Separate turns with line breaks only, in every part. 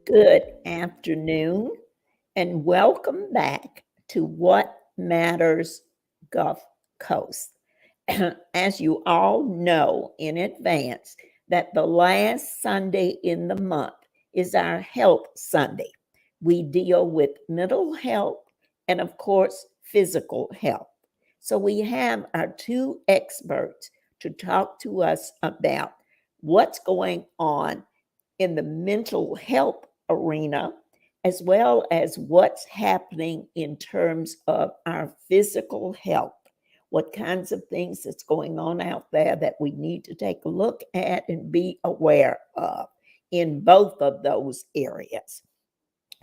Good afternoon, and welcome back to What Matters Gulf Coast. As you all know in advance, that the last Sunday in the month is our Health Sunday. We deal with mental health and, of course, physical health. So we have our two experts to talk to us about what's going on in the mental health arena, as well as what's happening in terms of our physical health. What kinds of things that's going on out there that we need to take a look at and be aware of in both of those areas.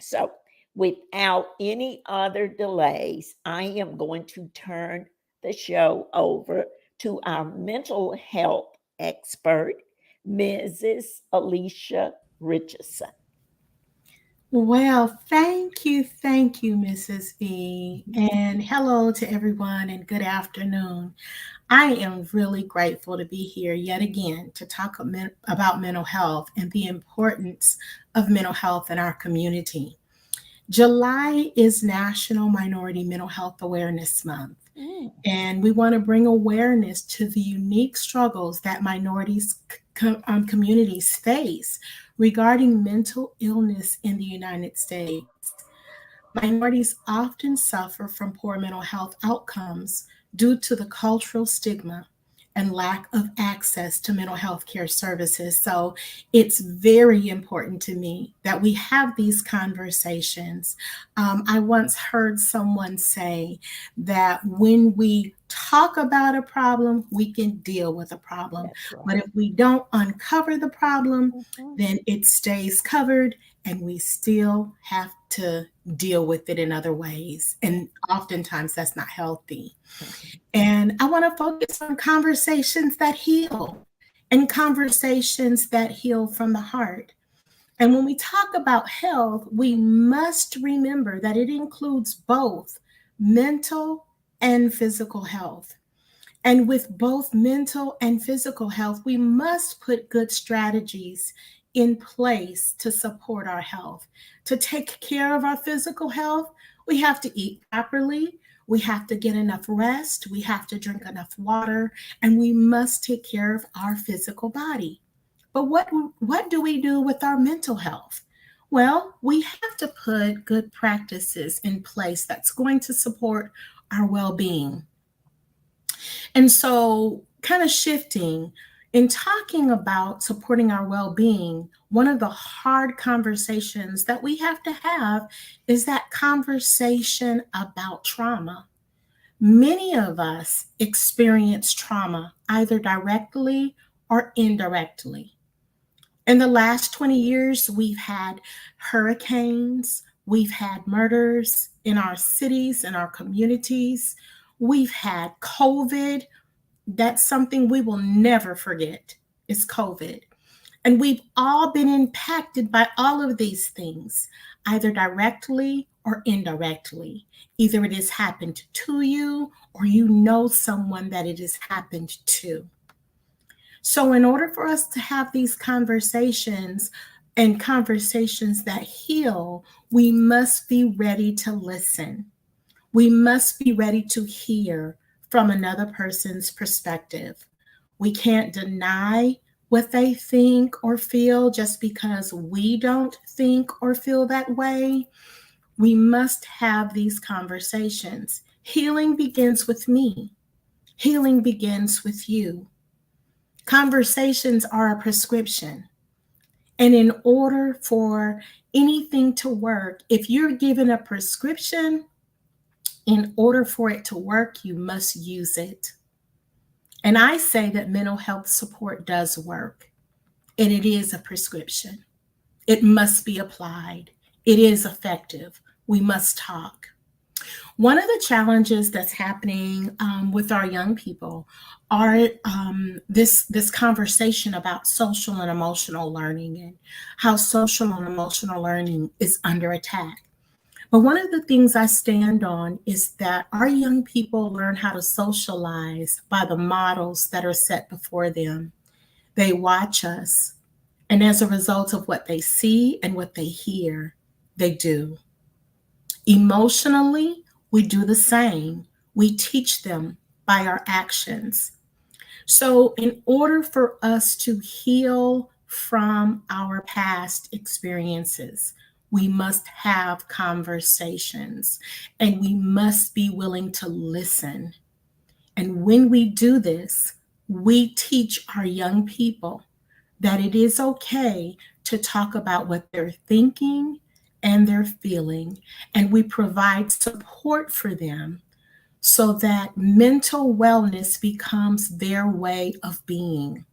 So, without any other delays, I am going to turn the show over to our mental health expert, Mrs. Alicia Richardson.
Well, thank you, Mrs. E. And hello to everyone, and good afternoon. I am really grateful to be here yet again to talk about mental health and the importance of mental health in our community. July is National Minority Mental Health Awareness Month.
Mm.
And we want to bring awareness to the unique struggles that communities face regarding mental illness in the United States. Minorities often suffer from poor mental health outcomes due to the cultural stigma and lack of access to mental health care services. So it's very important to me that we have these conversations. I once heard someone say that when we talk about a problem, we can deal with a problem.
That's
But
right.
if we don't uncover the problem,
Mhm.
then it stays covered and we still have to deal with it in other ways. And oftentimes that's not healthy. And I want to focus on conversations that heal and conversations that heal from the heart. And when we talk about health, we must remember that it includes both mental and physical health. And with both mental and physical health, we must put good strategies in place to support our health. To take care of our physical health, we have to eat properly, we have to get enough rest, we have to drink enough water, and we must take care of our physical body. But what do we do with our mental health? Well, we have to put good practices in place that's going to support our well-being. And so, kind of shifting in talking about supporting our well being, one of the hard conversations that we have to have is that conversation about trauma. Many of us experience trauma either directly or indirectly. In the last 20 years, we've had hurricanes, we've had murders in our cities, in our communities, we've had COVID. That's something we will never forget is COVID. And we've all been impacted by all of these things, either directly or indirectly. Either it has happened to you or you know someone that it has happened to. So, in order for us to have these conversations and conversations that heal, we must be ready to listen. We must be ready to hear from another person's perspective. We can't deny what they think or feel just because we don't think or feel that way. We must have these conversations. Healing begins with me, healing begins with you. Conversations are a prescription. And in order for anything to work, if you're given a prescription, in order for it to work, you must use it. And I say that mental health support does work, and it is a prescription. It must be applied, it is effective. We must talk. One of the challenges that's happening with our young people are this conversation about social and emotional learning and how social and emotional learning is under attack. But one of the things I stand on is that our young people learn how to socialize by the models that are set before them. They watch us, And as a result of what they see and what they hear, they do. Emotionally, we do the same. We teach them by our actions. So, in order for us to heal from our past experiences, we must have conversations and we must be willing to listen. And when we do this, we teach our young people that it is okay to talk about what they're thinking and they're feeling, and we provide support for them so that mental wellness becomes their way of being.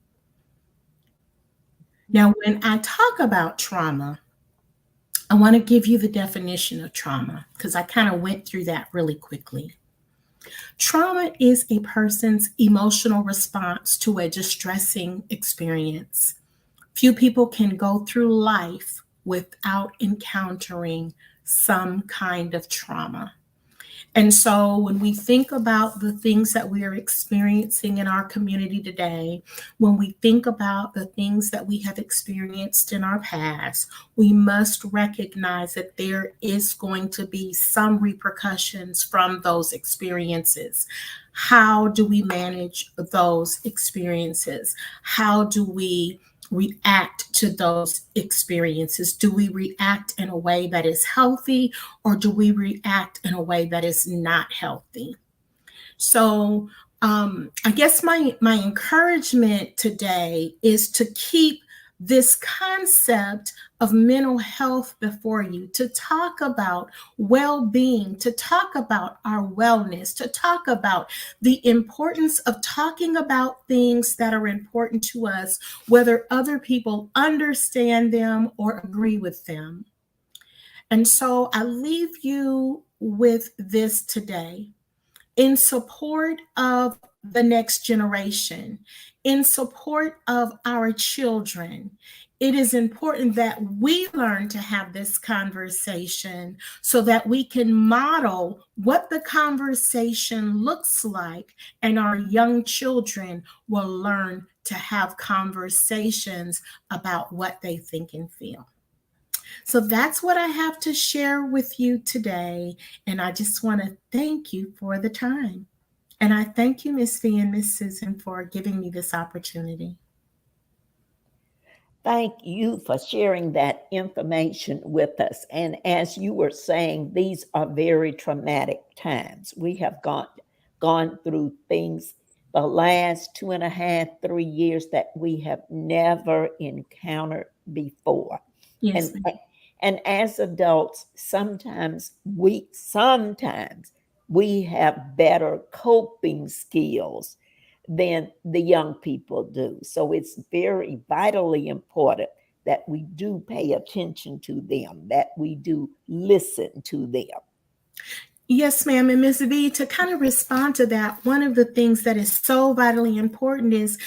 Now, when I talk about trauma, I want to give you the definition of trauma because I kind of went through that really quickly. Trauma is a person's emotional response to a distressing experience. Few people can go through life without encountering some kind of trauma. And so when we think about the things that we are experiencing in our community today, when we think about the things that we have experienced in our past, we must recognize that there is going to be some repercussions from those experiences. How do we manage those experiences? How do we react to those experiences? Do we react in a way that is healthy, or do we react in a way that is not healthy? So, I guess my encouragement today is to keep this concept of mental health before you, to talk about well-being, to talk about our wellness, to talk about the importance of talking about things that are important to us, whether other people understand them or agree with them. And so I leave you with this today in support of the next generation, in support of our children. It is important that we learn to have this conversation so that we can model what the conversation looks like, and our young children will learn to have conversations about what they think and feel. So that's what I have to share with you today. And I just want to thank you for the time. And I thank you, Miss Fee and Miss Susan, for giving me this opportunity.
Thank you for sharing that information with us. And as you were saying, these are very traumatic times. We have gone through things the last 2.5, 3 years that we have never encountered before.
Yes,
And
ma'am.
and as adults, sometimes we have better coping skills than the young people do. So it's very vitally important that we do pay attention to them, that we do listen to them.
Yes, ma'am. And Ms. V, to kind of respond to that, one of the things that is so vitally important is,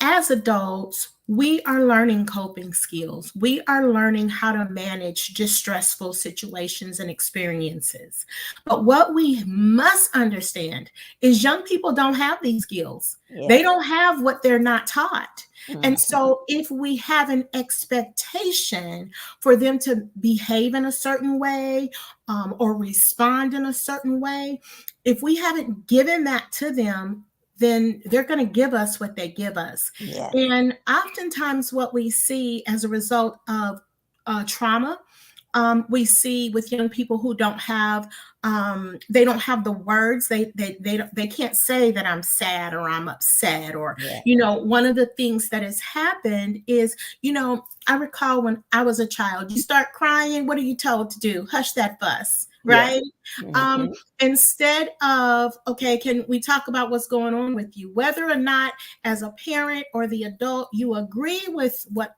as adults, we are learning coping skills. We are learning how to manage distressful situations and experiences. But what we must understand is young people don't have these skills. They
Yes.
don't have what they're not taught. And
Mhm.
so if we have an expectation for them to behave in a certain way, or respond in a certain way, if we haven't given that to them, then they're going to give us what they give us.
Yes.
And oftentimes, what we see as a result of trauma, we see with young people who they don't have the words, they can't say that I'm sad or I'm upset, or
Yes.
one of the things that has happened is, I recall when I was a child, you start crying, what are you told to do? Hush that fuss,
Yes.
right? um
Mhm.
Instead of, okay, can we talk about what's going on with you, whether or not as a parent or the adult you agree with what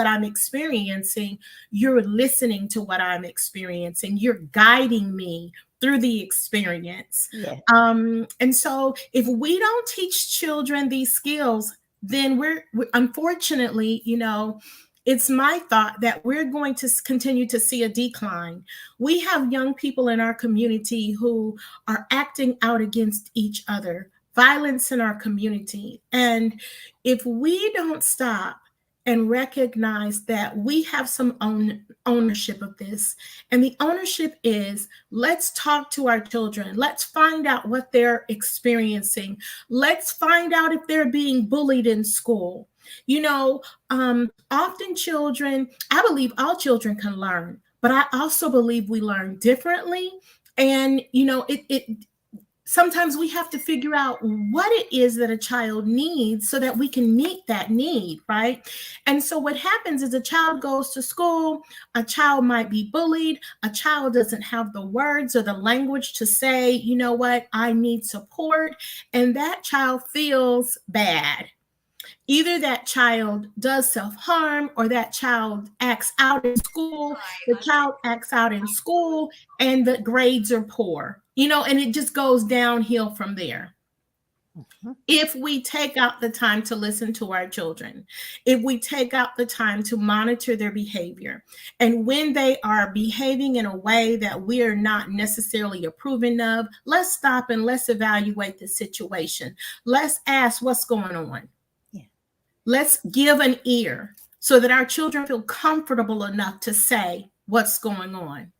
I'm experiencing. You're listening to what I'm experiencing. You're guiding me through the experience.
Yes.
And so if we don't teach children these skills, then we're unfortunately, it's my thought that we're going to continue to see a decline. We have young people in our community who are acting out against each other, violence in our community. And if we don't stop and recognize that we have some ownership of this. And the ownership is, let's talk to our children. Let's find out what they're experiencing. Let's find out if they're being bullied in school. You know, often children, I believe all children can learn, but I also believe we learn differently. And, it sometimes we have to figure out what it is that a child needs so that we can meet that need, right? And so what happens is a child goes to school, a child might be bullied, a child doesn't have the words or the language to say, you know what, I need support, and that child feels bad. Either that child does self-harm or that child acts out in school. The child acts out in school and the grades are poor, and it just goes downhill from there.
Mhm.
If we take out the time to listen to our children, if we take out the time to monitor their behavior, and when they are behaving in a way that we are not necessarily approving of, let's stop and let's evaluate the situation. Let's ask what's going on.
Yeah.
Let's give an ear so that our children feel comfortable enough to say what's going on.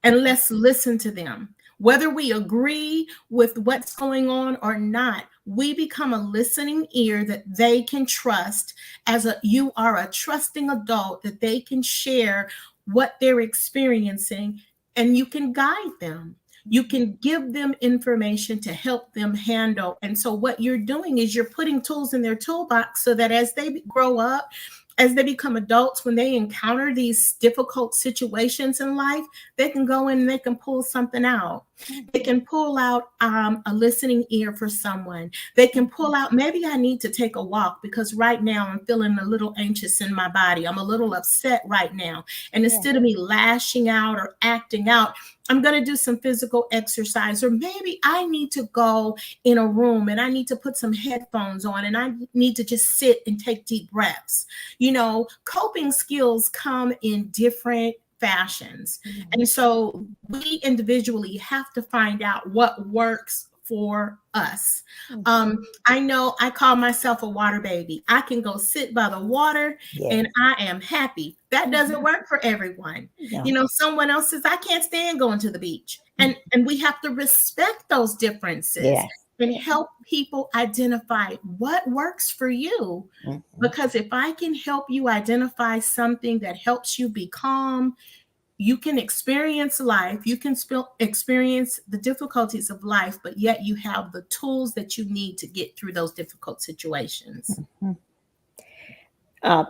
And let's listen to them. Whether we agree with what's going on or not, we become a listening ear that they can trust. You are a trusting adult that they can share what they're experiencing, and you can guide them. You can give them information to help them handle. And so what you're doing is you're putting tools in their toolbox so that as they grow up, as they become adults, when they encounter these difficult situations in life, they can go in and they can pull something out. They can pull out a listening ear for someone. They can pull out, maybe I need to take a walk because right now I'm feeling a little anxious in my body. I'm a little upset right now. And
Yeah.
instead of me lashing out or acting out, I'm going to do some physical exercise. Or maybe I need to go in a room and I need to put some headphones on and I need to just sit and take deep breaths. Coping skills come in different fashions.
Mhm.
And so we individually have to find out what works for us.
Mhm.
I know I call myself a water baby. I can go sit by the water
Yes.
and I am happy. That doesn't
Mhm.
work for everyone.
No.
Someone else says, I can't stand going to the beach.
Mhm.
And we have to respect those differences
Yes.
and
Yes.
help people identify what works for you.
Mhm.
Because if I can help you identify something that helps you be calm, you can experience life, you can experience the difficulties of life, but yet you have the tools that you need to get through those difficult situations.
Mhm. Uh,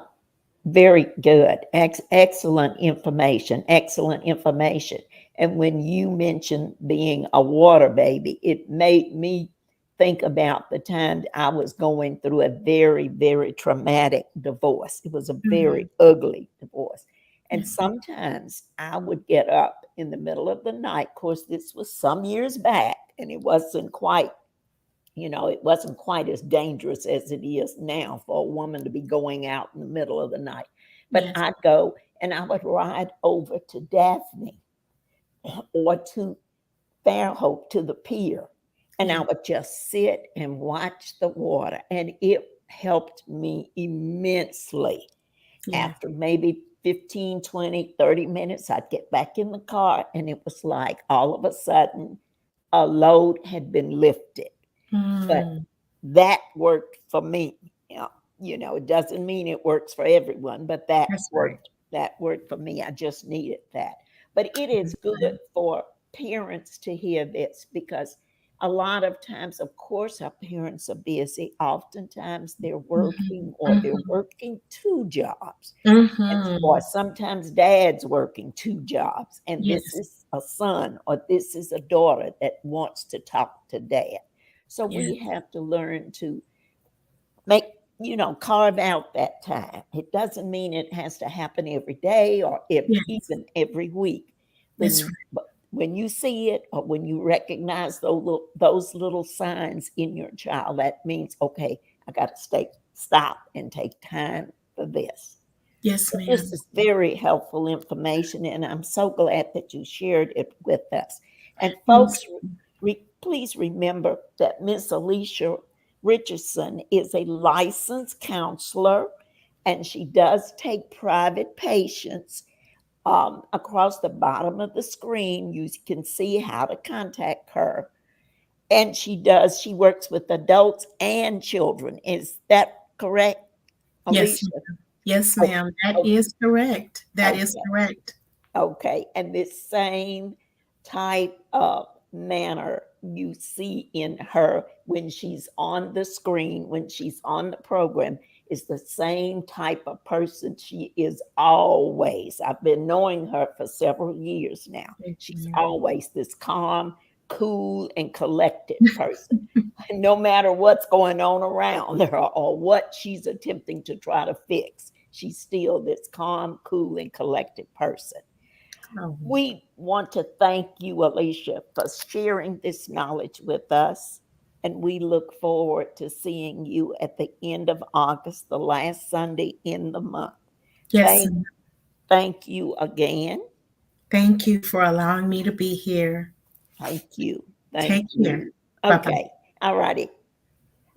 Very good. Excellent information. Excellent information. And when you mentioned being a water baby, it made me think about the time I was going through a very, very traumatic divorce. It was a very
Mhm.
ugly divorce. And
Yes.
sometimes I would get up in the middle of the night. Of course, this was some years back, and it wasn't quite as dangerous as it is now for a woman to be going out in the middle of the night. But
Yes.
I'd go and I would ride over to Daphne or to Fairhope to the pier, and I
Yeah.
would just sit and watch the water. And it helped me immensely.
Yeah.
After maybe 15, 20, 30 minutes, I'd get back in the car, and it was like all of a sudden a load had been lifted. But
Mm.
that worked for me. It doesn't mean it works for everyone, but that
That's right.
worked. That worked for me. I just needed that. But it is
That's
good
right.
for parents to hear this because a lot of times, of course, our parents are busy. Oftentimes they're
Mhm.
working or they're
Mhm.
working two jobs. And or
Mhm.
sometimes dad's working two jobs, and this
Yes.
is a son or this is a daughter that wants to talk to dad. So
Yes.
we have to learn to make, carve out that time. It doesn't mean it has to happen every day or
Yes.
even every week.
That's
When
right.
but when you see it or when you recognize those little signs in your child, that means okay, I got to stop and take time for this.
Yes,
So this
ma'am.
is very helpful information, and I'm so glad that you shared it with us. And
Yes.
folks, please remember that Miss Alicia Richardson is a licensed counselor and she does take private patients. Across the bottom of the screen, you can see how to contact her. And she works with adults and children. Is that correct,
Yes,
Alicia?
yes,
Oh,
ma'am. That
oh,
is correct. That is
okay.
correct.
Okay, and this same type of manner you see in her when she's on the screen, when she's on the program, is the same type of person she is always. I've been knowing her for several years now. She's
Mhm.
always this calm, cool, and collected person. No matter what's going on around her or what she's attempting to try to fix, she's still this calm, cool, and collected person.
Oh,
We want to thank you, Alicia, for sharing this knowledge with us. And we look forward to seeing you at the end of August, the last Sunday in the month.
yes,
Thank,
ma'am.
thank you again.
Thank you for allowing me to be here.
Thank you. Thank
Take care.
you.
Bye bye.
Okay. All righty.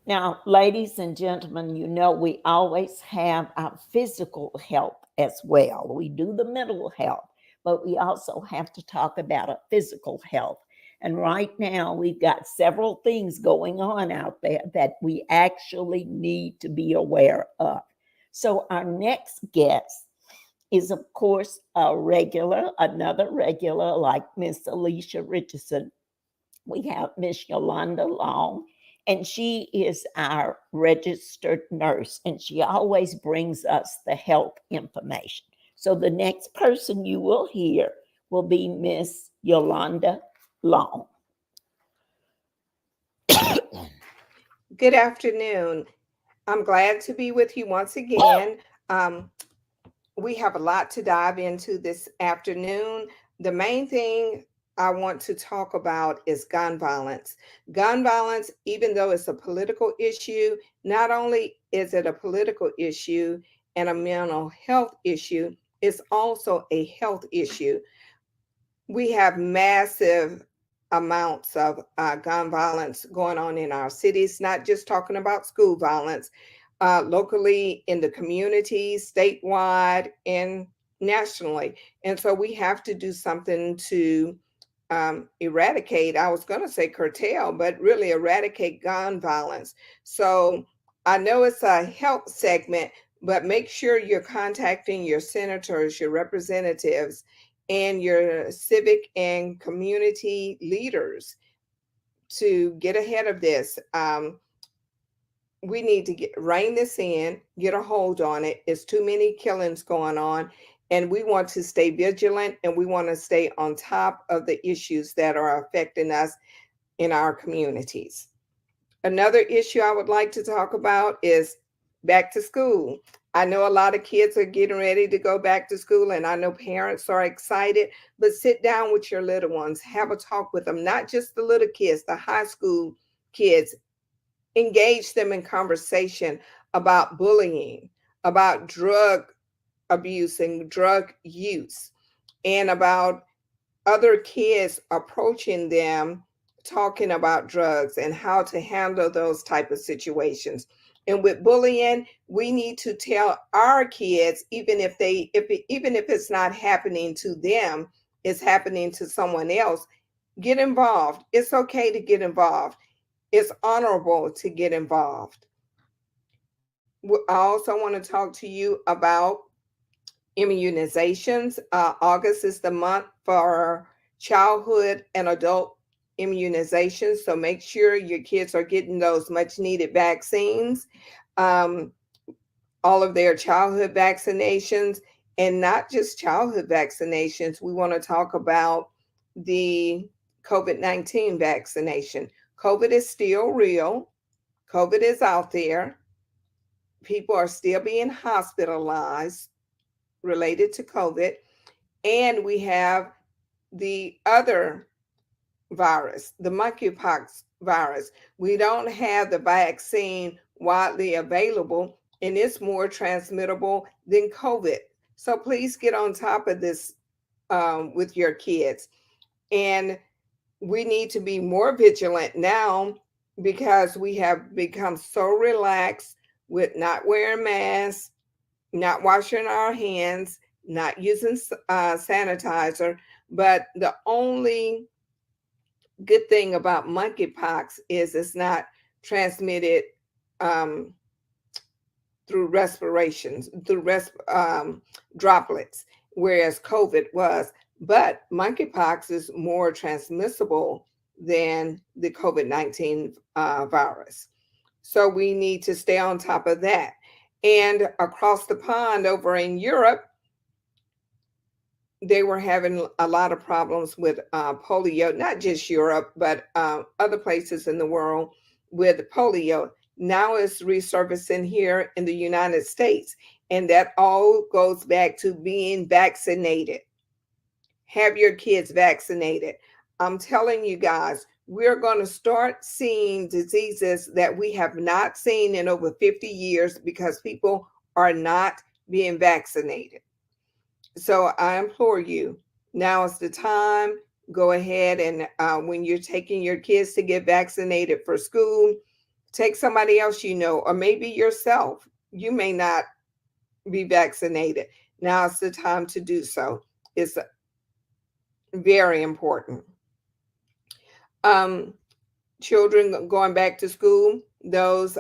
Now, ladies and gentlemen, you know we always have our physical health as well. We do the mental health, but we also have to talk about our physical health. And right now, we've got several things going on out there that we actually need to be aware of. So, our next guest is, of course, another regular like Miss Alicia Richardson. We have Miss Yolanda Long, and she is our registered nurse, and she always brings us the health information. So the next person you will hear will be Miss Yolanda Long.
Good afternoon. I'm glad to be with you once again. Um, we have a lot to dive into this afternoon. The main thing I want to talk about is gun violence. Gun violence, even though it's a political issue, not only is it a political issue and a mental health issue, it's also a health issue. We have massive amounts of gun violence going on in our cities, not just talking about school violence, locally in the community, statewide, and nationally. And so we have to do something to eradicate, I was going to say curtail, but really eradicate gun violence. So I know it's a health segment, but make sure you're contacting your senators, your representatives, and your civic and community leaders to get ahead of this. We need to rein this in, get a hold on it. It's too many killings going on, and we want to stay vigilant and we want to stay on top of the issues that are affecting us in our communities. Another issue I would like to talk about is back to school. I know a lot of kids are getting ready to go back to school, and I know parents are excited, but sit down with your little ones, have a talk with them, not just the little kids, the high school kids. Engage them in conversation about bullying, about drug abuse and drug use, and about other kids approaching them talking about drugs and how to handle those type of situations. And with bullying, we need to tell our kids, even if even if it's not happening to them, it's happening to someone else, get involved. It's okay to get involved. It's honorable to get involved. I also want to talk to you about immunizations. August is the month for childhood and adult immunizations. So make sure your kids are getting those much needed vaccines, um, all of their childhood vaccinations, and not just childhood vaccinations. We want to talk about the COVID-19 vaccination. COVID is still real, COVID is out there. People are still being hospitalized related to COVID. And we have the other virus, the monkeypox virus. We don't have the vaccine widely available, and it's more transmittable than COVID. So please get on top of this with your kids. And we need to be more vigilant now because we have become so relaxed with not wearing masks, not washing our hands, not using sanitizer. But the only good thing about monkeypox is it's not transmitted um, through respirations, through droplets, whereas COVID was. But monkeypox is more transmissible than the COVID-19 virus. So we need to stay on top of that. And across the pond over in Europe, they were having a lot of problems with polio, not just Europe, but other places in the world with polio. Now it's resurfacing here in the United States. And that all goes back to being vaccinated. Have your kids vaccinated. I'm telling you guys, we're going to start seeing diseases that we have not seen in over 50 years because people are not being vaccinated. So I implore you, now is the time. Go ahead and when you're taking your kids to get vaccinated for school, take somebody else you know, or maybe yourself. You may not be vaccinated. Now is the time to do so. It's very important. Um, Children going back to school, those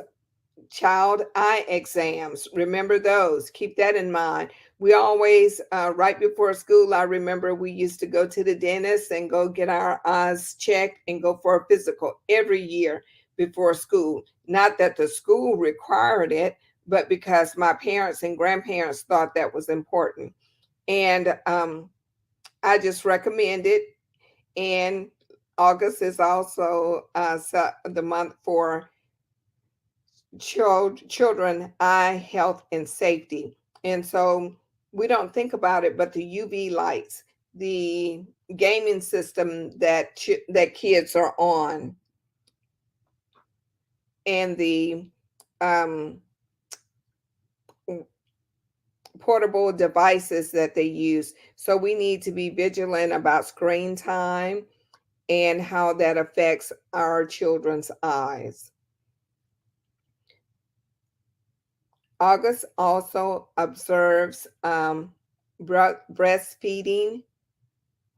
child eye exams. Remember those. Keep that in mind. We always, right before school, I remember we used to go to the dentist and go get our eyes checked and go for a physical every year before school. Not that the school required it, but because my parents and grandparents thought that was important. And I just recommend it. And August is also the month for children eye health and safety. And so we don't think about it, but the UV lights, the gaming system that kids are on, and the um, portable devices that they use. So we need to be vigilant about screen time and how that affects our children's eyes. August also observes breastfeeding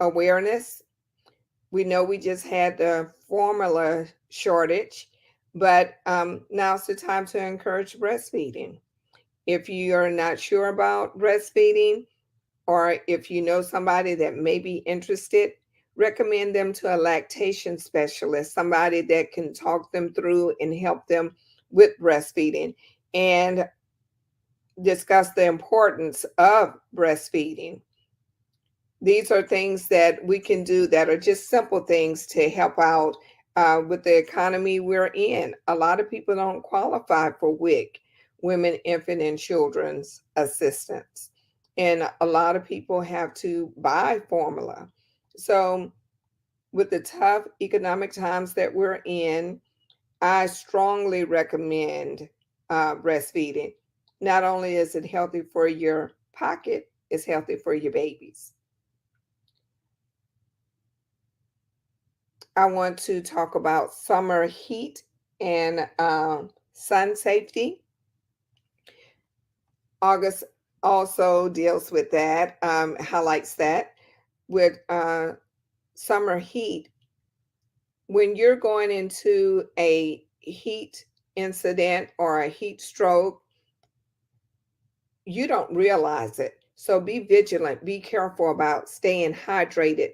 awareness. We know we just had the formula shortage, but now's the time to encourage breastfeeding. If you are not sure about breastfeeding, or if you know somebody that may be interested, recommend them to a lactation specialist, somebody that can talk them through and help them with breastfeeding and discuss the importance of breastfeeding. These are things that we can do that are just simple things to help out with the economy we're in. A lot of people don't qualify for WIC, Women, Infant, and Children's Assistance. And a lot of people have to buy formula. So, with the tough economic times that we're in, I strongly recommend breastfeeding. Not only is it healthy for your pocket, it's healthy for your babies. I want to talk about summer heat and sun safety. August also deals with that, highlights that with summer heat. When you're going into a heat incident or a heat stroke, you don't realize it. So be vigilant, be careful about staying hydrated,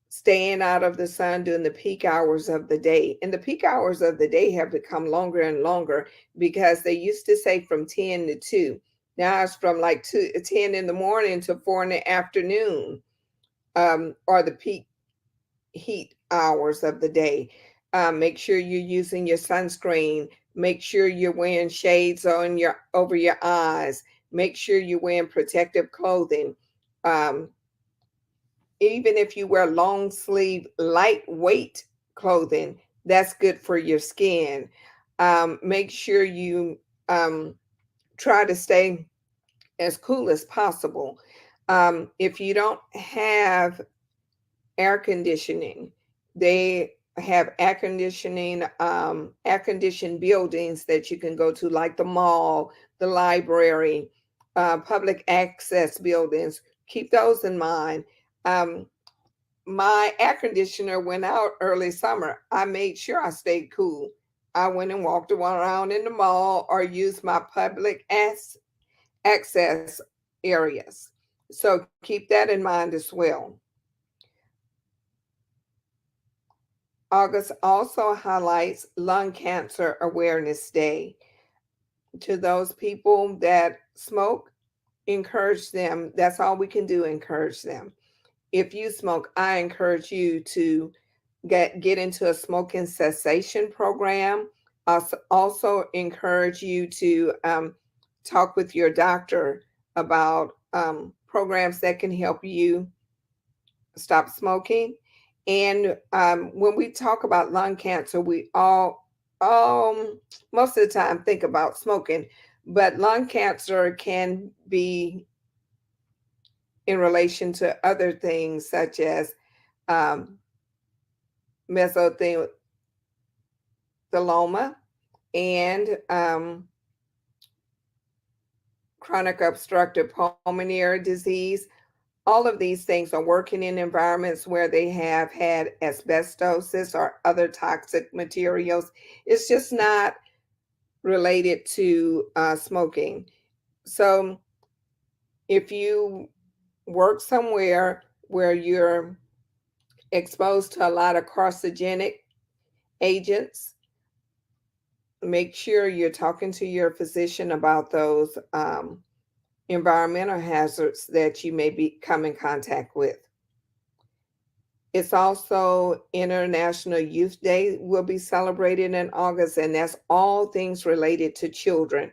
staying out of the sun during the peak hours of the day. And the peak hours of the day have become longer and longer because they used to say from 10 to 2. Now it's from like 10 in the morning to 4 in the afternoon, or the peak heat hours of the day. Make sure you're using your sunscreen. Make sure you're wearing shades on your over your eyes. Make sure you're wearing protective clothing. Um, Even if you wear long sleeve, lightweight clothing, that's good for your skin. Make sure you try to stay as cool as possible. If you don't have air conditioning, they have air conditioned buildings that you can go to, like the mall, the library. public access buildings. Keep those in mind. Um, my air conditioner went out early summer. I made sure I stayed cool. I went and walked around in the mall or used my public access areas. So keep that in mind as well. August also highlights Lung Cancer Awareness Day. To those people that smoke, encourage them. That's all we can do, encourage them. If you smoke, I encourage you to get into a smoking cessation program. I also encourage you to talk with your doctor about programs that can help you stop smoking. And when we talk about lung cancer, we all most of the time think about smoking, but lung cancer can be in relation to other things such as um, mesothelioma and chronic obstructive pulmonary disease. All of these things are working in environments where they have had asbestosis or other toxic materials. It's just not related to smoking. So if you work somewhere where you're exposed to a lot of carcinogenic agents, make sure you're talking to your physician about those environmental hazards that you may be come in contact with. It's also International Youth Day will be celebrated in August, and that's all things related to children,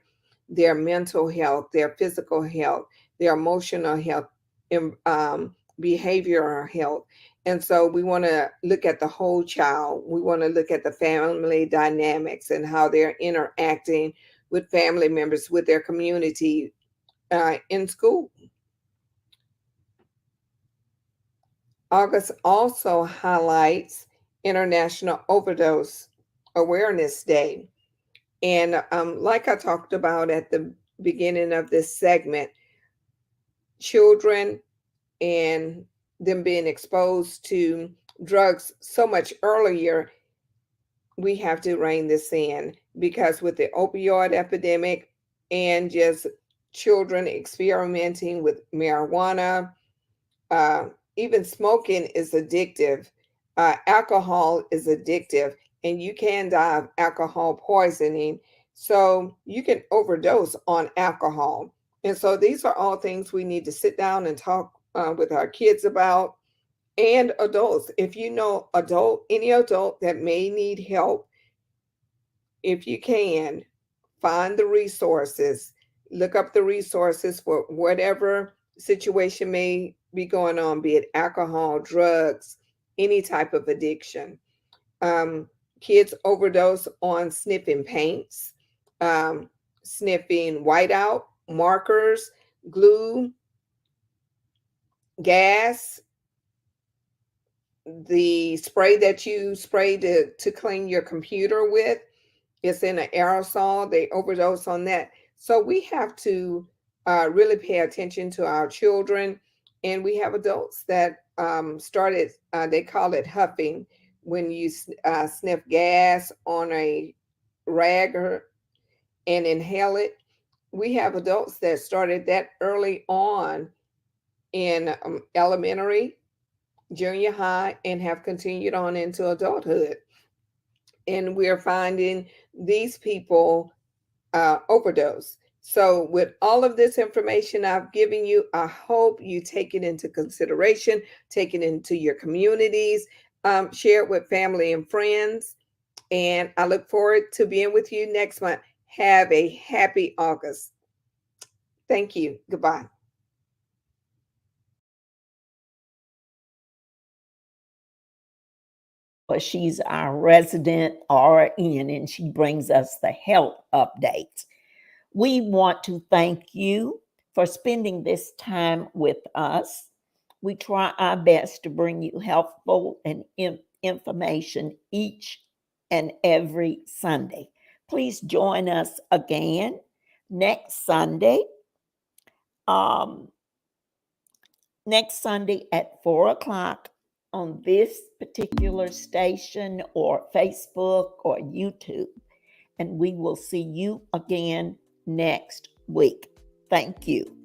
their mental health, their physical health, their emotional health, and behavioral health. And so we want to look at the whole child. We want to look at the family dynamics and how they're interacting with family members, with their community in school. August also highlights International Overdose Awareness Day. And like I talked about at the beginning of this segment, children and them being exposed to drugs so much earlier, we have to rein this in because with the opioid epidemic and just children experimenting with marijuana, uh, even smoking is addictive. Alcohol is addictive, and you can die of alcohol poisoning. So you can overdose on alcohol. And so these are all things we need to sit down and talk with our kids about and adults. If you know any adult that may need help, if you can, find the resources, look up the resources for whatever situation may be going on, be it alcohol, drugs, any type of addiction. Um, Kids overdose on sniffing paints, um, sniffing whiteout, markers, glue, gas, the spray that you spray to clean your computer with. It's in an aerosol. They overdose on that. So we have to really pay attention to our children. And we have adults that started, they call it huffing, when you sniff gas on a rag and inhale it. We have adults that started that early on in elementary, junior high, and have continued on into adulthood. And we're finding these people overdose. So, with all of this information I've given you, I hope you take it into consideration, take it into your communities, share it with family and friends. And I look forward to being with you next month. Have a happy August. Thank you. Goodbye.
But she's our resident RN and she brings us the health updates. We want to thank you for spending this time with us. We try our best to bring you helpful and information each and every Sunday. Please join us again next Sunday next Sunday at 4 o'clock on this particular station or Facebook or YouTube. And we will see you again next week. Thank you.